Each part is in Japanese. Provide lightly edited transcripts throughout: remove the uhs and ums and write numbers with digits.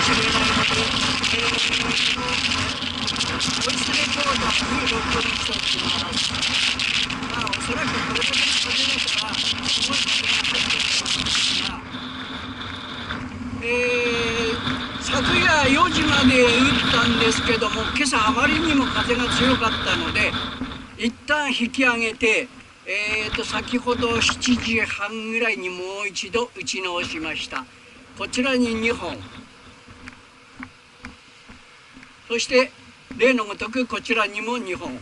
しれないので、ボイスレコーダーに録音しておきます。まあ、おそらくこれだけの風だから、すごい風が入ってると思うんですが、昨夜4時まで打ったんですけども、今朝あまりにも風が強かったので、一旦引き上げて、先ほど7時半ぐらいにもう一度打ち直しました。こちらに2本。そして、例のごとくこちらにも2本。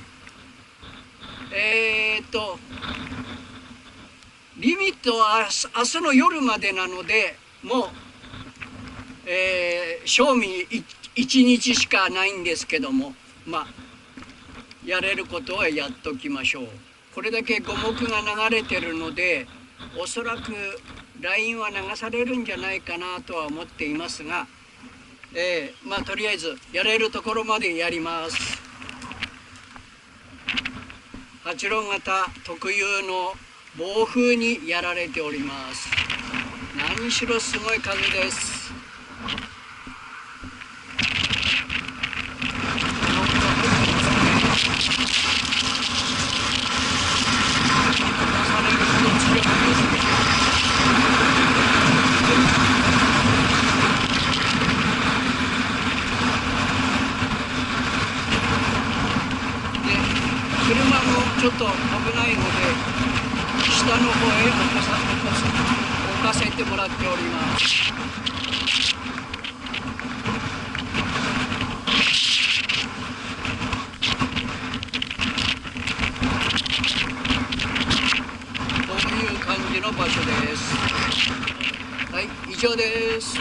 リミットは明日の夜までなので、もう、賞味1日しかないんですけども、まあ、やれることはやっときましょう。これだけ五目が流れてるので、おそらくラインは流されるんじゃないかなとは思っていますが、まあとりあえずやれるところまでやります。八郎型特有の暴風にやられております。何しろすごい風です。車もちょっと危ないので下の方へ置かせてもらっております。こういう感じの場所です。はい、以上です。